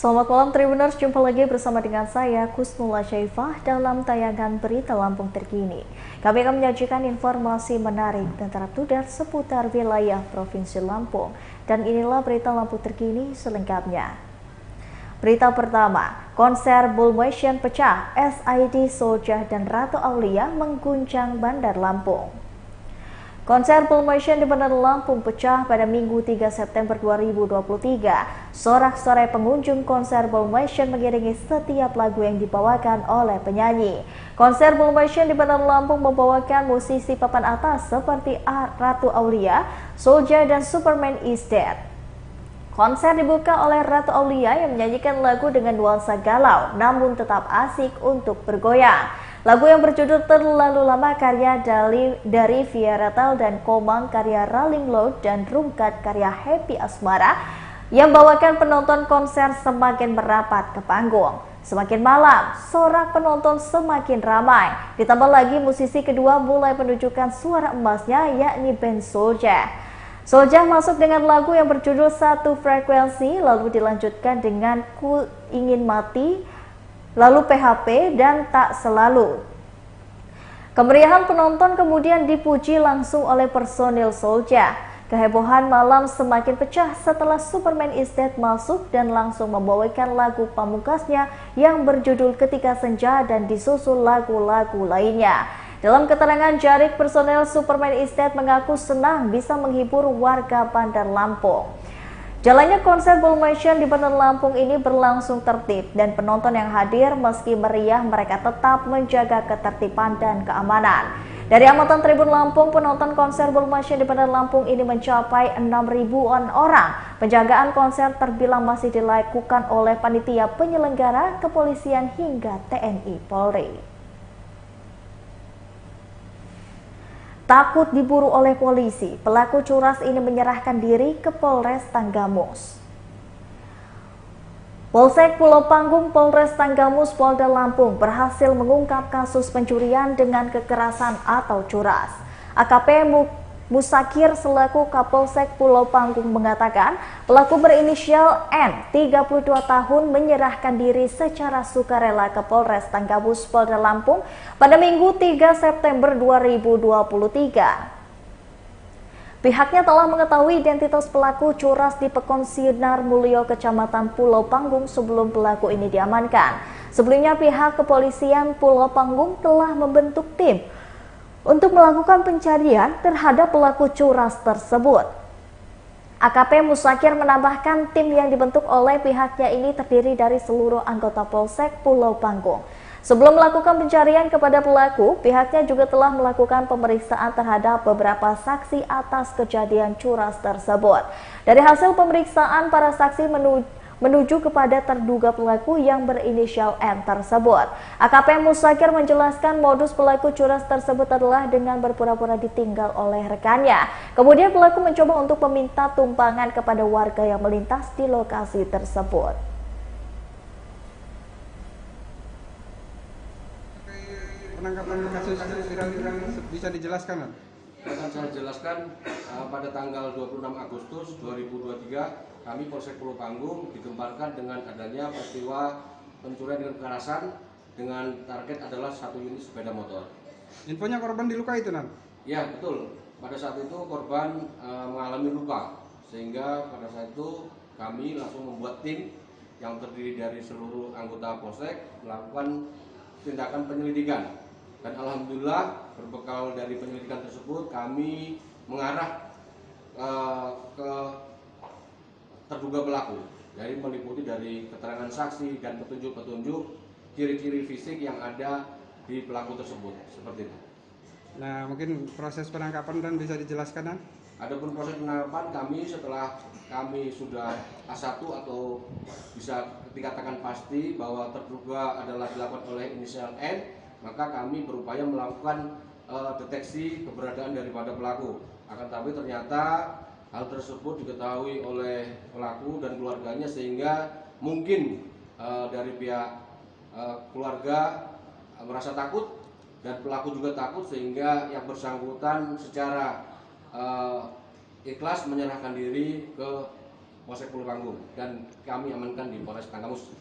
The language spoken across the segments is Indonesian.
Selamat malam Tribuners, jumpa lagi bersama dengan saya Kusnula Syaifah dalam tayangan Berita Lampung Terkini. Kami akan menyajikan informasi menarik dan terupdate seputar wilayah Provinsi Lampung. Dan inilah Berita Lampung Terkini selengkapnya. Berita pertama, konser Bullmotion pecah, SID Soljah dan Ratu Aulia mengguncang Bandar Lampung. Konser Bullmotion di Bandar Lampung pecah pada Minggu 3 September 2023. Sorak-sorai pengunjung konser Bullmotion mengiringi setiap lagu yang dibawakan oleh penyanyi. Konser Bullmotion di Bandar Lampung membawakan musisi papan atas seperti Ratu Aulia, Soljah dan Superman Is Dead. Konser dibuka oleh Ratu Aulia yang menyanyikan lagu dengan nuansa galau namun tetap asik untuk bergoyang. Lagu yang berjudul Terlalu Lama karya dari Via Ratal dan Komang karya Ralim Load dan Rungkat karya Happy Asmara yang bawakan penonton konser semakin merapat ke panggung. Semakin malam, sorak penonton semakin ramai. Ditambah lagi musisi kedua mulai menunjukkan suara emasnya yakni band Soljah. Soljah masuk dengan lagu yang berjudul Satu Frekuensi, lalu dilanjutkan dengan Ku Ingin Mati, lalu PHP dan Tak Selalu. Kemeriahan penonton kemudian dipuji langsung oleh personil Soljah. Kehebohan malam semakin pecah setelah Superman Is Dead masuk dan langsung membawakan lagu pamungkasnya yang berjudul Ketika Senja dan disusul lagu-lagu lainnya. Dalam keterangan Jarik, personel Superman Is Dead mengaku senang bisa menghibur warga Bandar Lampung. Jalannya konser Bullmotion di Bandar Lampung ini berlangsung tertib dan penonton yang hadir meski meriah mereka tetap menjaga ketertiban dan keamanan. Dari amatan Tribun Lampung, penonton konser Bullmotion di Bandar Lampung ini mencapai 6.000-an orang. Penjagaan konser terbilang masih dilakukan oleh panitia penyelenggara, kepolisian hingga TNI Polri. Takut diburu oleh polisi, pelaku curas ini menyerahkan diri ke Polres Tanggamus. Polsek Pulau Panggung Polres Tanggamus Polda Lampung berhasil mengungkap kasus pencurian dengan kekerasan atau curas. AKP Musakir selaku Kapolsek Pulau Panggung mengatakan pelaku berinisial N, 32 tahun, menyerahkan diri secara sukarela ke Polres Tanggamus Polda Lampung pada Minggu 3 September 2023. Pihaknya telah mengetahui identitas pelaku curas di Pekon Sinar Mulyo, Kecamatan Pulau Panggung sebelum pelaku ini diamankan. Sebelumnya pihak kepolisian Pulau Panggung telah membentuk tim untuk melakukan pencarian terhadap pelaku curas tersebut. AKP Musakir menambahkan tim yang dibentuk oleh pihaknya ini terdiri dari seluruh anggota Polsek Pulau Panggung. Sebelum melakukan pencarian kepada pelaku, pihaknya juga telah melakukan pemeriksaan terhadap beberapa saksi atas kejadian curas tersebut. Dari hasil pemeriksaan, para saksi menuju kepada terduga pelaku yang berinisial N tersebut. AKP Musakir menjelaskan modus pelaku curas tersebut adalah dengan berpura-pura ditinggal oleh rekannya. Kemudian pelaku mencoba untuk meminta tumpangan kepada warga yang melintas di lokasi tersebut. Penangkapan kasus viral bisa dijelaskan, Pak? Akan saya jelaskan, pada tanggal 26 Agustus 2023 kami Polsek Pulau Panggung digemparkan dengan adanya peristiwa pencurian dengan kekerasan dengan target adalah 1 unit sepeda motor. Infonya korban dilukai itu, Nan? Ya, betul. Pada saat itu korban mengalami luka, sehingga pada saat itu kami langsung membuat tim yang terdiri dari seluruh anggota Polsek melakukan tindakan penyelidikan. Dan alhamdulillah berbekal dari penyelidikan tersebut kami mengarah ke terduga pelaku, dari meliputi dari keterangan saksi dan petunjuk-petunjuk ciri-ciri fisik yang ada di pelaku tersebut, seperti itu. Nah, mungkin proses penangkapan dan bisa dijelaskan, Nan? Adapun proses penangkapan kami setelah kami sudah A1 atau bisa dikatakan pasti bahwa terduga adalah dilakukan oleh inisial N, maka kami berupaya melakukan deteksi keberadaan daripada pelaku. Akan tapi ternyata hal tersebut diketahui oleh pelaku dan keluarganya, sehingga mungkin dari pihak keluarga merasa takut dan pelaku juga takut, sehingga yang bersangkutan secara ikhlas menyerahkan diri ke Polsek Pulau Panggung dan kami amankan di Polres Tanggamus.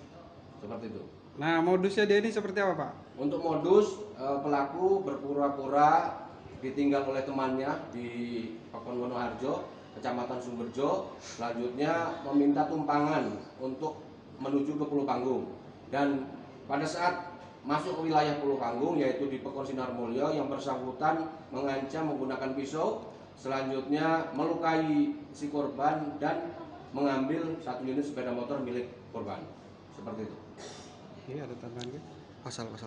Seperti itu. Nah, modusnya dia ini seperti apa, Pak? Untuk modus, pelaku berpura-pura ditinggal oleh temannya di Pakon Wonoharjo, Kecamatan Sumberjo, selanjutnya meminta tumpangan untuk menuju ke Pulau Panggung. Dan pada saat masuk ke wilayah Pulau Panggung, yaitu di Pekon Sinarmulyo, yang bersangkutan mengancam menggunakan pisau, selanjutnya melukai si korban dan mengambil 1 unit sepeda motor milik korban. Seperti itu. Ini ada tambahan gitu? Pasal-pasal.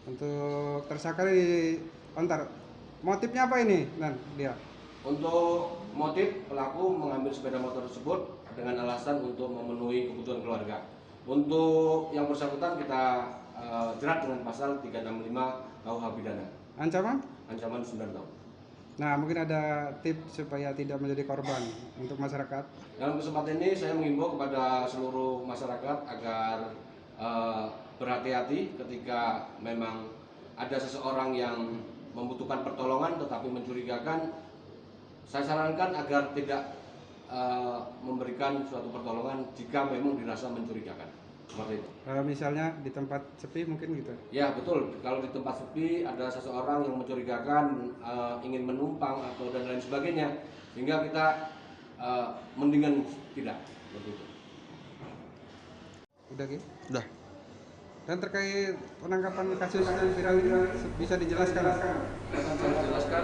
Untuk tersangka di antar motifnya apa ini? Dan dia untuk motif, pelaku mengambil sepeda motor tersebut dengan alasan untuk memenuhi kebutuhan keluarga. Untuk yang bersangkutan kita jerat dengan pasal 365 KUH pidana. ancaman? Ancaman 9 tahun. Nah, mungkin ada tips supaya tidak menjadi korban untuk masyarakat. Dalam kesempatan ini saya mengimbau kepada seluruh masyarakat agar berhati-hati ketika memang ada seseorang yang membutuhkan pertolongan tetapi mencurigakan. Saya sarankan agar tidak memberikan suatu pertolongan jika memang dirasa mencurigakan. Seperti itu. Misalnya di tempat sepi mungkin gitu. Ya betul, kalau di tempat sepi ada seseorang yang mencurigakan ingin menumpang atau dan lain sebagainya, sehingga kita mendingan tidak seperti itu. Udah gitu? Udah. Dan terkait penangkapan kasus viral ini bisa dijelaskan? Saya jelaskan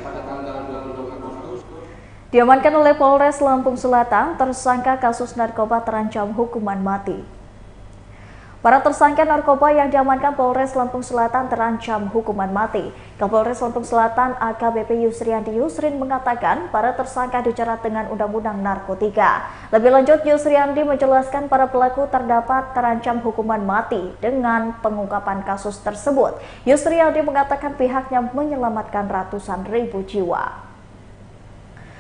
pada tanggal 26 Agustus. Diamankan oleh Polres Lampung Selatan, tersangka kasus narkoba terancam hukuman mati. Para tersangka narkoba yang diamankan Polres Lampung Selatan terancam hukuman mati. Kapolres Lampung Selatan AKBP Yusriandi Yusrin mengatakan para tersangka dijerat dengan Undang-Undang Narkotika. Lebih lanjut, Yusriandi menjelaskan para pelaku terdapat terancam hukuman mati dengan pengungkapan kasus tersebut. Yusriandi mengatakan pihaknya menyelamatkan ratusan ribu jiwa.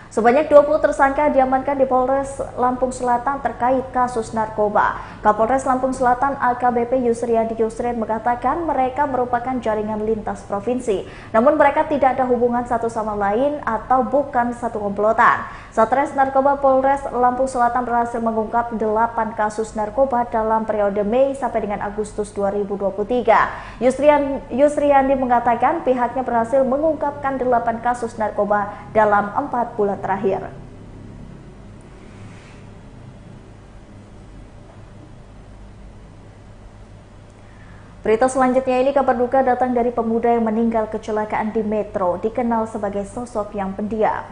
Sebanyak 20 tersangka diamankan di Polres Lampung Selatan terkait kasus narkoba. Kapolres Lampung Selatan AKBP Yusriandi Yusrin mengatakan mereka merupakan jaringan lintas provinsi. Namun mereka tidak ada hubungan satu sama lain atau bukan satu komplotan. Satres Narkoba Polres Lampung Selatan berhasil mengungkap 8 kasus narkoba dalam periode Mei sampai dengan Agustus 2023. Yusriandi mengatakan pihaknya berhasil mengungkapkan 8 kasus narkoba dalam 4 bulan terakhir. Berita selanjutnya ini kabar duka datang dari pemuda yang meninggal kecelakaan di Metro, dikenal sebagai sosok yang pendiam.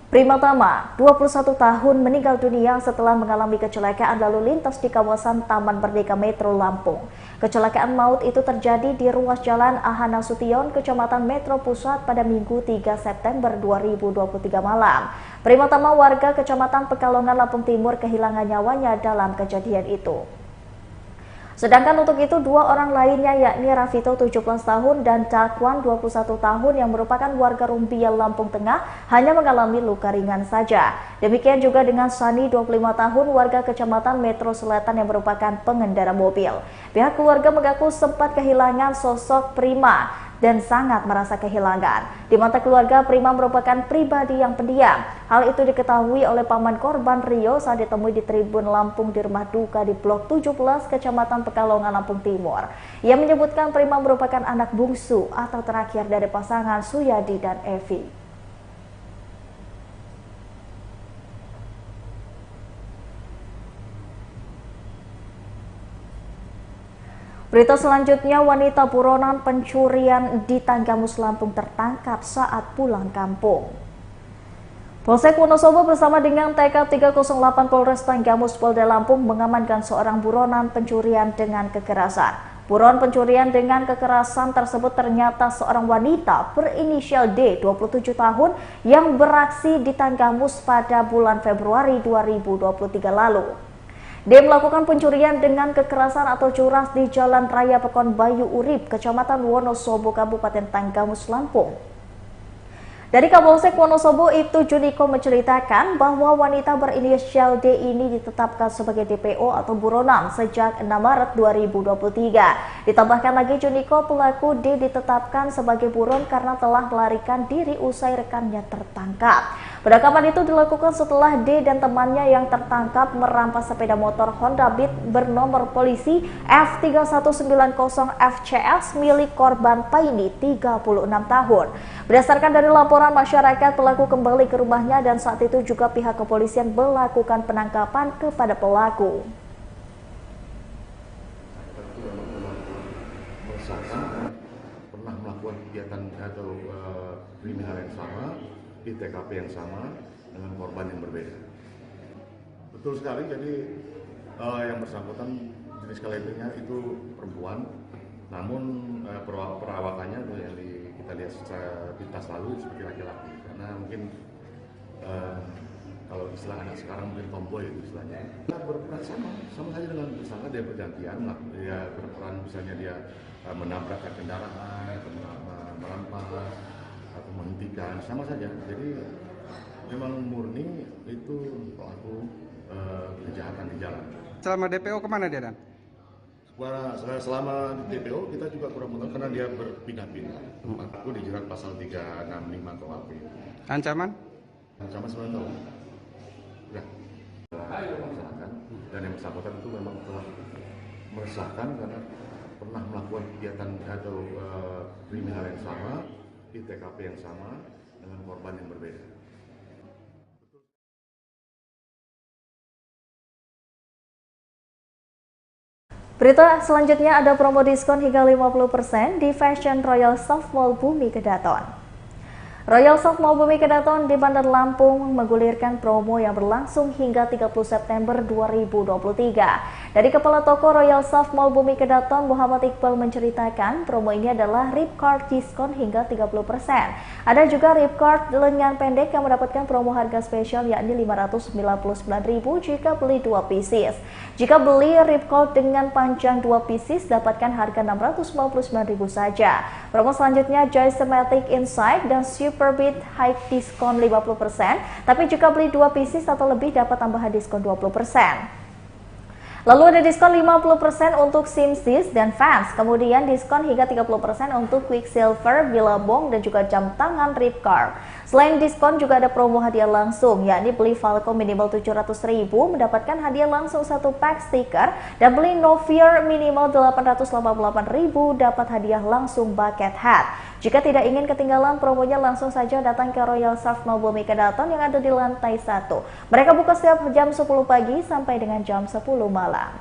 Primatama, 21 tahun, meninggal dunia setelah mengalami kecelakaan lalu lintas di kawasan Taman Merdeka Metro Lampung. Kecelakaan maut itu terjadi di ruas jalan Ahana Sution, Kecamatan Metro Pusat pada Minggu 3 September 2023 malam. Primatama, warga Kecamatan Pekalongan, Lampung Timur, kehilangan nyawanya dalam kejadian itu. Sedangkan untuk itu 2 orang lainnya yakni Rafito 17 tahun dan Dakwan 21 tahun yang merupakan warga Rumpial Lampung Tengah hanya mengalami luka ringan saja. Demikian juga dengan Sani 25 tahun warga Kecamatan Metro Selatan yang merupakan pengendara mobil. Pihak keluarga mengaku sempat kehilangan sosok Prima dan sangat merasa kehilangan. Di mata keluarga, Prima merupakan pribadi yang pendiam. Hal itu diketahui oleh paman korban Rio saat ditemui di Tribun Lampung di rumah duka di Blok 17 Kecamatan Pekalongan, Lampung Timur. Ia menyebutkan Prima merupakan anak bungsu atau terakhir dari pasangan Suyadi dan Evi. Berita selanjutnya, wanita buronan pencurian di Tanggamus Lampung tertangkap saat pulang kampung. Polsek Wonosobo bersama dengan TK 308 Polres Tanggamus Polda Lampung mengamankan seorang buronan pencurian dengan kekerasan. Buron pencurian dengan kekerasan tersebut ternyata seorang wanita berinisial D, 27 tahun, yang beraksi di Tanggamus pada bulan Februari 2023 lalu. Dia melakukan pencurian dengan kekerasan atau curas di Jalan Raya Pekon Bayu Urip, Kecamatan Wonosobo, Kabupaten Tanggamus, Lampung. Dari Kapolsek Wonosobo itu, Juniko menceritakan bahwa wanita berinisial D ini ditetapkan sebagai DPO atau buronan sejak 6 Maret 2023. Ditambahkan lagi, Juniko, pelaku D ditetapkan sebagai buron karena telah melarikan diri usai rekannya tertangkap. Penangkapan itu dilakukan setelah D dan temannya yang tertangkap merampas sepeda motor Honda Beat bernomor polisi F3190FCS milik korban Paini 36 tahun. Berdasarkan dari laporan masyarakat, pelaku kembali ke rumahnya dan saat itu juga pihak kepolisian melakukan penangkapan kepada pelaku. Pernah melakukan kegiatan atau kriminal yang sama di TKP yang sama dengan korban yang berbeda. Betul sekali, jadi yang bersangkutan jenis kelaminnya itu perempuan, namun perawakannya yang kita lihat secara pintas lalu seperti laki-laki, karena mungkin kalau istilah anak sekarang mungkin tomboy itu istilahnya. Dia berperan sama saja dengan tersangka, dia bergantian, dia berperan misalnya dia menabrakkan kendaraan, atau merampas, atau menghentikan, sama saja. Jadi memang murni itu pelaku kejahatan di jalan. Selama DPO kemana dia, Dan? Selama di DPO kita juga kurang mengetahui karena dia berpindah-pindah. Aku dijerat pasal 365 KUHP. Ancaman? Ancaman 9 tahun. Udah. Dan yang bersangkutan itu memang telah meresahkan karena pernah melakukan kegiatan atau kriminal yang sama di TKP yang sama dengan korban yang berbeda. Berita selanjutnya, ada promo diskon hingga 50% di Fashion Royal Soft Mall Bumi Kedaton. Royal Soft Mall Bumi Kedaton di Bandar Lampung menggulirkan promo yang berlangsung hingga 30 September 2023. Dari Kepala Toko Royal Soft Mall Bumi Kedaton, Muhammad Iqbal menceritakan promo ini adalah ripcord diskon hingga 30%. Ada juga ripcord lengan pendek yang mendapatkan promo harga spesial yakni Rp599.000 jika beli 2 pieces. Jika beli ripcord dengan panjang 2 pieces dapatkan harga Rp699.000 saja. Promo selanjutnya Joysematic Insight dan Superbeat High diskon 50%, tapi jika beli 2 pieces atau lebih dapat tambahan diskon 20%. Lalu ada diskon 50% untuk SIM-SIS dan Vans, kemudian diskon hingga 30% untuk Quicksilver, Billabong, dan juga jam tangan Ripcord. Selain diskon juga ada promo hadiah langsung, yakni beli Falcon minimal Rp700.000 mendapatkan hadiah langsung 1 pack stiker, dan beli Novier minimal Rp888.000 dapat hadiah langsung bucket hat. Jika tidak ingin ketinggalan promonya, langsung saja datang ke Royal Soft Mall Bumi Kedaton yang ada di lantai 1. Mereka buka setiap jam 10 pagi sampai dengan jam 10 malam.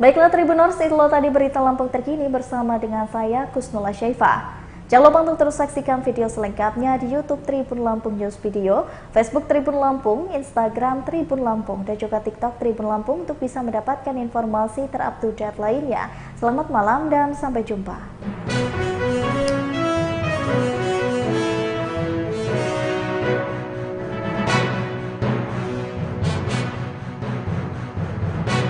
Baiklah Tribuners, itulah tadi berita Lampung terkini bersama dengan saya Kusnula Syaifah. Jangan lupa untuk terus saksikan video selengkapnya di YouTube Tribun Lampung News Video, Facebook Tribun Lampung, Instagram Tribun Lampung, dan juga TikTok Tribun Lampung untuk bisa mendapatkan informasi terupdate lainnya. Selamat malam dan sampai jumpa.